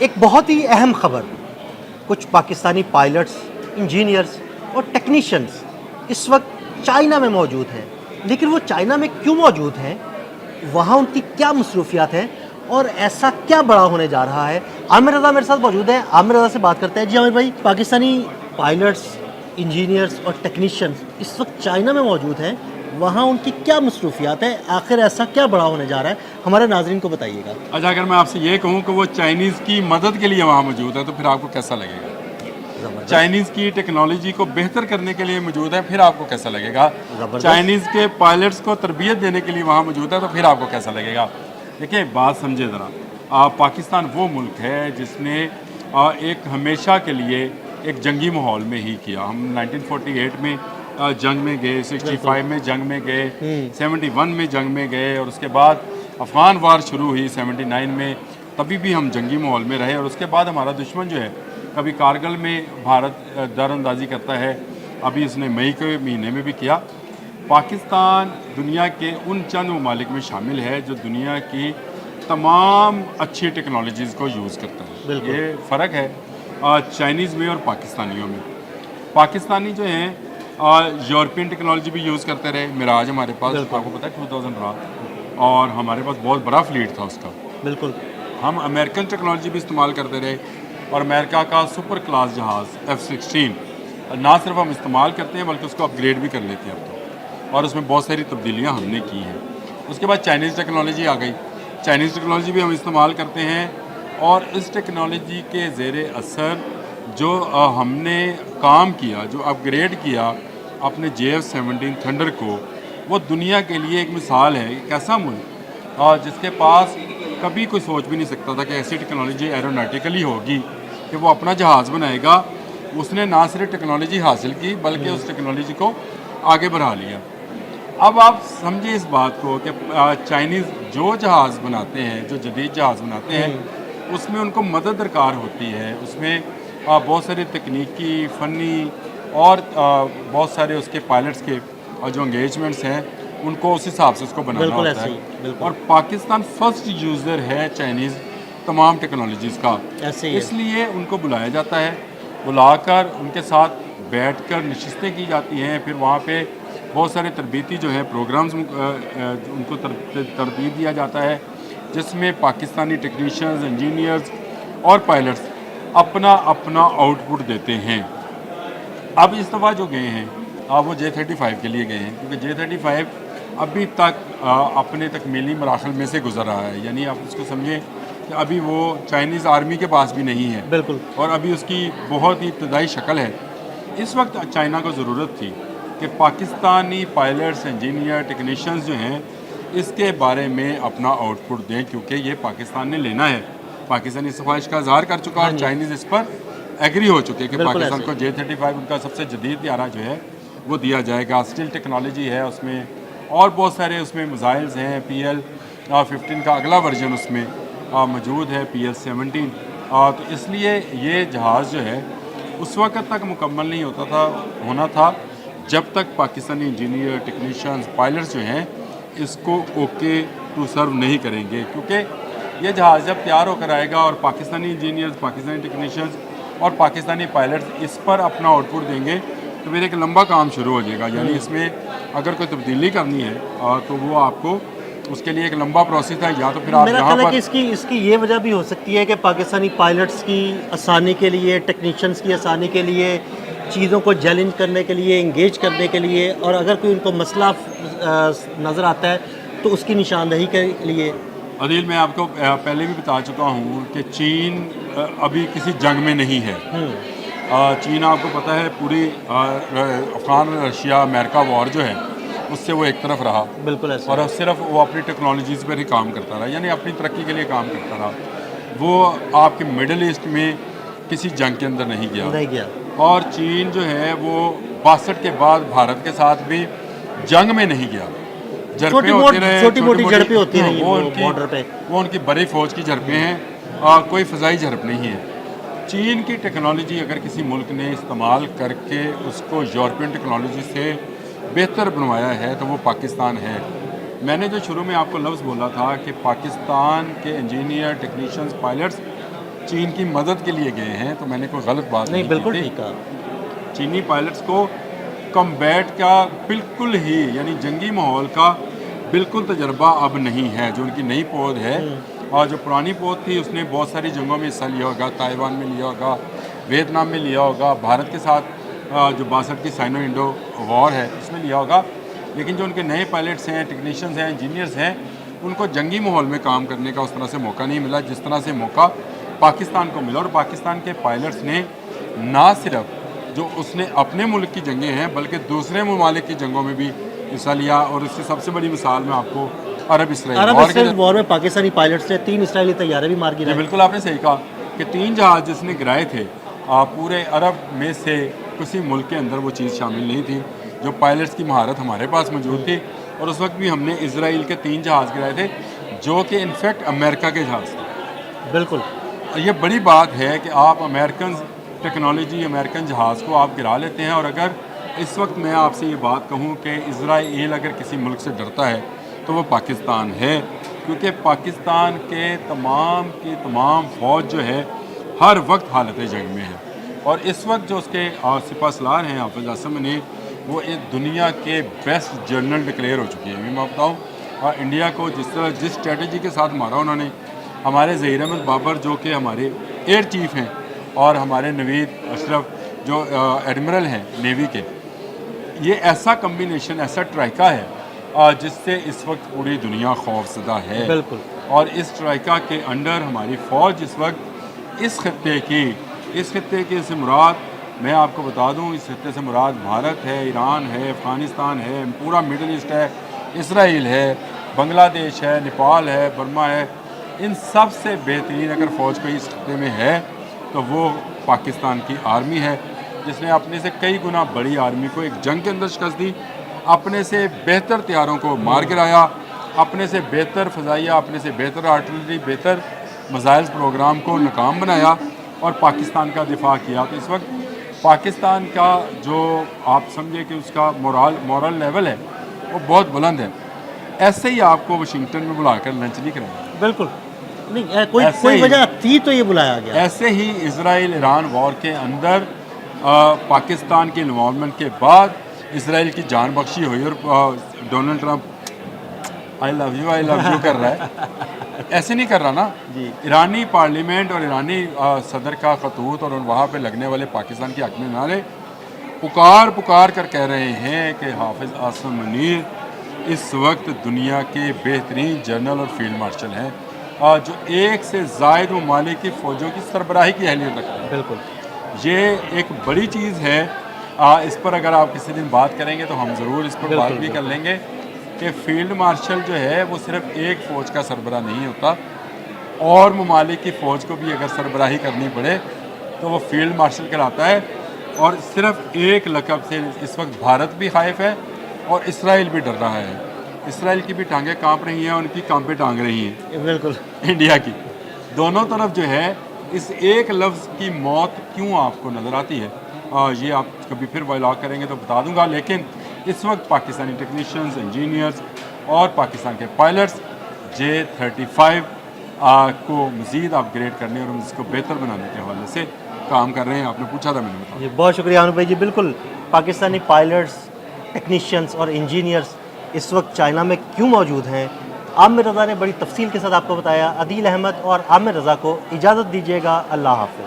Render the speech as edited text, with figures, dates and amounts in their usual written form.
ایک بہت ہی اہم خبر، کچھ پاکستانی پائلٹس، انجینئرز اور ٹیکنیشینز اس وقت چائنا میں موجود ہیں، لیکن وہ چائنا میں کیوں موجود ہیں، وہاں ان کی کیا مصروفیات ہیں اور ایسا کیا بڑا ہونے جا رہا ہے۔ عامر رضا میرے ساتھ موجود ہیں، عامر رضا سے بات کرتے ہیں۔ جی عامر بھائی، پاکستانی پائلٹس، انجینئرز اور ٹیکنیشینز اس وقت چائنا میں موجود ہیں، وہاں ان کی کیا مصروفیات ہیں، آخر ایسا کیا بڑا ہونے جا رہا ہے، ہمارے ناظرین کو بتائیے گا۔ اچھا، اگر میں آپ سے یہ کہوں کہ وہ چائنیز کی مدد کے لیے وہاں موجود ہے تو پھر آپ کو کیسا لگے گا؟ چائنیز کی ٹیکنالوجی کو بہتر کرنے کے لیے موجود ہے، پھر آپ کو کیسا لگے گا؟ چائنیز کے پائلٹس کو تربیت دینے کے لیے وہاں موجود ہے تو پھر آپ کو کیسا لگے گا؟ دیکھیں، بات سمجھے ذرا، پاکستان وہ ملک ہے جس نے ایک ہمیشہ کے لیے ایک جنگی ماحول میں ہی کیا۔ ہم 1948 میں جنگ میں گئے، 65 میں جنگ میں گئے، 71 میں جنگ میں گئے، اور اس کے بعد افغان وار شروع ہوئی 79 میں، تبھی بھی ہم جنگی ماحول میں رہے، اور اس کے بعد ہمارا دشمن جو ہے کبھی کارگل میں بھارت در اندازی کرتا ہے، ابھی اس نے مئی کے مہینے میں بھی کیا۔ پاکستان دنیا کے ان چند ممالک میں شامل ہے جو دنیا کی تمام اچھی ٹیکنالوجیز کو یوز کرتا ہے۔ یہ فرق ہے چائنیز میں اور پاکستانیوں میں۔ پاکستانی جو ہیں یورپین ٹیکنالوجی بھی یوز کرتے رہے، میراج ہمارے پاس آپ کو پتہ ہے 2000 رہا، اور ہمارے پاس بہت بڑا فلیٹ تھا اس کا۔ بالکل، ہم امریکن ٹیکنالوجی بھی استعمال کرتے رہے، اور امریکہ کا سپر کلاس جہاز F-16 نہ صرف ہم استعمال کرتے ہیں بلکہ اس کو اپ گریڈ بھی کر لیتے ہیں اب تو، اور اس میں بہت ساری تبدیلیاں ہم نے کی ہیں۔ اس کے بعد چائنیز ٹیکنالوجی آ گئی، چائنیز ٹیکنالوجی بھی ہم استعمال کرتے ہیں، اور اس ٹیکنالوجی کے زیر اثر جو ہم نے کام کیا، جو اپ گریڈ کیا اپنے JF-17 تھنڈر کو، وہ دنیا کے لیے ایک مثال ہے۔ ایک ایسا ملک جس کے پاس کبھی کوئی سوچ بھی نہیں سکتا تھا کہ ایسی ٹیکنالوجی ایروناٹیکلی ہوگی کہ وہ اپنا جہاز بنائے گا، اس نے نہ صرف ٹیکنالوجی حاصل کی بلکہ اس ٹیکنالوجی کو آگے بڑھا لیا۔ اب آپ سمجھیں اس بات کو کہ چائنیز جو جہاز بناتے ہیں، جو جدید جہاز بناتے ہیں، اس میں ان کو مدد درکار ہوتی ہے، اس میں بہت ساری تکنیکی، فنی اور بہت سارے اس کے پائلٹس کے جو انگیجمنٹس ہیں ان کو اس حساب سے اس کو بنانا ہوتا ہے، اور پاکستان فرسٹ یوزر ہے چائنیز تمام ٹیکنالوجیز کا، اس لیے ان کو بلایا جاتا ہے، بلا کر ان کے ساتھ بیٹھ کر نشستیں کی جاتی ہیں، پھر وہاں پہ بہت سارے تربیتی جو ہے پروگرامز ان کو ترتیب دیا جاتا ہے، جس میں پاکستانی ٹیکنیشینز، انجینئرز اور پائلٹس اپنا آؤٹ پٹ دیتے ہیں۔ اب اس دفعہ جو گئے ہیں وہ J-35 کے لیے گئے ہیں، کیونکہ J-35 ابھی تک اپنے تکمیلی مراحل میں سے گزر رہا ہے، یعنی آپ اس کو سمجھیں کہ ابھی وہ چائنیز آرمی کے پاس بھی نہیں ہے، بالکل، اور ابھی اس کی بہت ہی ابتدائی شکل ہے۔ اس وقت چائنا کو ضرورت تھی کہ پاکستانی پائلٹس، انجینئر، ٹیکنیشینز جو ہیں اس کے بارے میں اپنا آؤٹ پٹ دیں، کیونکہ یہ پاکستان نے لینا ہے۔ پاکستان اس خواہش کا اظہار کر چکا، اور چائنیز اس پر ایگری ہو چکے کہ پاکستان کو J-35 ان کا سب سے جدید طیارہ جو ہے وہ دیا جائے گا۔ اسٹیل ٹیکنالوجی ہے اس میں، اور بہت سارے اس میں میزائلز ہیں، PL-15 کا اگلا ورژن اس میں موجود ہے، PL-17، تو اس لیے یہ جہاز جو ہے اس وقت تک مکمل نہیں ہونا تھا جب تک پاکستانی انجینئر، ٹیکنیشینز، پائلٹس جو ہیں اس کو اوکے ٹو سرو نہیں کریں گے، کیونکہ یہ جہاز جب تیار ہو کر آئے گا اور پاکستانی انجینئرز، پاکستانی ٹیکنیشینز اور پاکستانی پائلٹس اس پر اپنا آؤٹ پٹ دیں گے تو پھر ایک لمبا کام شروع ہو جائے گا، یعنی اس میں اگر کوئی تبدیلی کرنی ہے تو وہ آپ کو اس کے لیے ایک لمبا پروسیس ہے، یا تو پھر آپ میرا خیال ہے کہ اس کی یہ وجہ بھی ہو سکتی ہے کہ پاکستانی پائلٹس کی آسانی کے لیے، ٹیکنیشینز کی آسانی کے لیے، چیزوں کو چیلنج کرنے کے لیے، انگیج کرنے کے لیے، اور اگر کوئی ان کو مسئلہ نظر آتا ہے تو اس کی نشاندہی کے لیے۔ عدیل، میں آپ کو پہلے بھی بتا چکا ہوں کہ چین ابھی کسی جنگ میں نہیں ہے۔ چین آپ کو پتہ ہے پوری افغان رشیا امریکہ وار جو ہے اس سے وہ ایک طرف رہا، بالکل ایسا، اور صرف وہ اپنی ٹیکنالوجیز پر ہی کام کرتا رہا، یعنی اپنی ترقی کے لیے کام کرتا رہا۔ وہ آپ کے مڈل ایسٹ میں کسی جنگ کے اندر نہیں گیا، اور چین جو ہے وہ 62 کے بعد بھارت کے ساتھ بھی جنگ میں نہیں گیا۔ جھڑپیں ہوتی رہے، چھوٹی موٹی جھڑپیں ہوتی رہی بارڈر پہ، وہ ان کی بڑی فوج کی جھڑپیں ہیں، کوئی فضائی جھڑپ نہیں ہے۔ چین کی ٹیکنالوجی اگر کسی ملک نے استعمال کر کے اس کو یورپین ٹیکنالوجی سے بہتر بنوایا ہے تو وہ پاکستان ہے۔ میں نے جو شروع میں آپ کو لفظ بولا تھا کہ پاکستان کے انجینئر، ٹیکنیشینز، پائلٹس چین کی مدد کے لیے گئے ہیں تو میں نے کوئی غلط بات نہیں کی بالکل تھی۔ ٹھیک کہا. چینی پائلٹس کو کمبیٹ کا بالکل ہی یعنی جنگی ماحول کا بالکل تجربہ اب نہیں ہے. جو ان کی نئی پود ہے اور جو پرانی پود تھی اس نے بہت ساری جنگوں میں حصہ لیا ہوگا، تائیوان میں لیا ہوگا، ویتنام میں لیا ہوگا، بھارت کے ساتھ جو 62 کی سائنو انڈو وار ہے اس میں لیا ہوگا. لیکن جو ان کے نئے پائلٹس ہیں، ٹیکنیشینز ہیں، انجینئرز ہیں، ان کو جنگی ماحول میں کام کرنے کا اس طرح سے موقع نہیں ملا جس طرح سے موقع پاکستان کو ملا. اور پاکستان کے پائلٹس نے نہ صرف جو اس نے اپنے ملک کی جنگیں ہیں بلکہ دوسرے ممالک کی جنگوں میں بھی حصہ لیا. اور اس کی سب سے بڑی مثال میں آپ کو عرب اسرائیل وار میں پاکستانی پائلٹس نے 3 اسرائیلی طیارے بھی مار جی گرائے. بالکل آپ نے صحیح کہا کہ 3 جہاز جس نے گرائے تھے پورے عرب میں سے کسی ملک کے اندر وہ چیز شامل نہیں تھی. جو پائلٹس کی مہارت ہمارے پاس موجود تھی. اور اس وقت بھی ہم نے اسرائیل کے 3 جہاز گرائے تھے جو کہ انفیکٹ امریکہ کے جہاز تھے. بالکل یہ بڑی بات ہے کہ آپ امریکن ٹیکنالوجی، امریکن جہاز کو آپ گرا لیتے ہیں. اور اگر اس وقت میں آپ سے یہ بات کہوں کہ اسرائیل اگر کسی ملک سے ڈرتا ہے تو وہ پاکستان ہے. کیونکہ پاکستان کے تمام فوج جو ہے ہر وقت حالت جنگ میں ہے. اور اس وقت جو اس کے سپہ سالار ہیں حافظ اسد منیر، وہ ایک دنیا کے بیسٹ جنرل ڈکلیئر ہو چکی ہے. میں بتاؤں انڈیا کو جس اسٹریٹجی کے ساتھ مارا انہوں نے، ہمارے ظہیر احمد بابر جو کہ ہمارے ایئر چیف ہیں اور ہمارے نوید اشرف جو ایڈمرل ہیں نیوی کے، یہ ایسا کمبینیشن، ایسا ٹرائکا ہے جس سے اس وقت پوری دنیا خوف زدہ ہے. بالکل. اور اس ٹرائکا کے انڈر ہماری فوج اس وقت اس خطے کے سے مراد میں آپ کو بتا دوں، اس خطے سے مراد بھارت ہے، ایران ہے، افغانستان ہے، پورا مڈل ایسٹ ہے، اسرائیل ہے، بنگلہ دیش ہے، نیپال ہے، برما ہے. ان سب سے بہترین اگر فوج کوئی اس خطے میں ہے تو وہ پاکستان کی آرمی ہے، جس نے اپنے سے کئی گنا بڑی آرمی کو ایک جنگ کے اندر شکست دی، اپنے سے بہتر طیاروں کو مار گرایا، اپنے سے بہتر فضائیہ، اپنے سے بہتر آرٹلری، بہتر میزائل پروگرام کو ناکام بنایا اور پاکستان کا دفاع کیا. تو اس وقت پاکستان کا جو آپ سمجھے کہ اس کا مورل لیول ہے وہ بہت بلند ہے. ایسے ہی آپ کو واشنگٹن میں بلا کر لنچ نہیں کریں گے. بالکل نہیں، کوئی وجہ تھی تو یہ بلایا گیا. ایسے ہی اسرائیل ایران وار کے اندر پاکستان کی انوالومنٹ کے بعد اسرائیل کی جان بخشی ہوئی. اور Donald Trump I love you کر رہا ہے. ایسے نہیں کر رہا نا. ایرانی پارلیمنٹ اور ایرانی صدر کا خطوط اور وہاں پہ لگنے والے پاکستان کے حق میں نعرے پکار کر کہہ رہے ہیں کہ حافظ اسد منیر اس وقت دنیا کے بہترین جنرل اور فیلڈ مارشل ہیں جو ایک سے زائد ممالک کی فوجوں کی سربراہی کی اہلیت رکھتے ہیں. بالکل یہ ایک بڑی چیز ہے. اس پر اگر آپ کسی دن بات کریں گے تو ہم ضرور اس پر بات بھی کر لیں گے کہ فیلڈ مارشل جو ہے وہ صرف ایک فوج کا سربراہ نہیں ہوتا، اور ممالک کی فوج کو بھی اگر سربراہی کرنی پڑے تو وہ فیلڈ مارشل کہلاتا ہے. اور صرف ایک لقب سے اس وقت بھارت بھی خائف ہے اور اسرائیل بھی ڈر رہا ہے. اسرائیل کی بھی ٹانگیں کانپ رہی ہیں، ان کی کانپیں ٹانگ رہی ہیں بالکل انڈیا کی. دونوں طرف جو ہے اس ایک لفظ کی موت کیوں آپ کو نظر آتی ہے یہ آپ کبھی پھر ولاگ کریں گے تو بتا دوں گا. لیکن اس وقت پاکستانی ٹیکنیشینز، انجینئرز اور پاکستان کے پائلٹس J-35 کو مزید اپ گریڈ کرنے اور اس کو بہتر بنانے کے حوالے سے کام کر رہے ہیں. آپ نے پوچھا تھا، میں نے بتایا. جی بہت شکریہ انوپ بھائی. جی بالکل، پاکستانی پائلٹس، ٹیکنیشینز اور انجینئرز اس وقت چائنا میں کیوں موجود ہیں، عامر رضا نے بڑی تفصیل کے ساتھ آپ کو بتایا. عدیل احمد اور عامر رضا کو اجازت دیجیے گا. اللہ حافظ.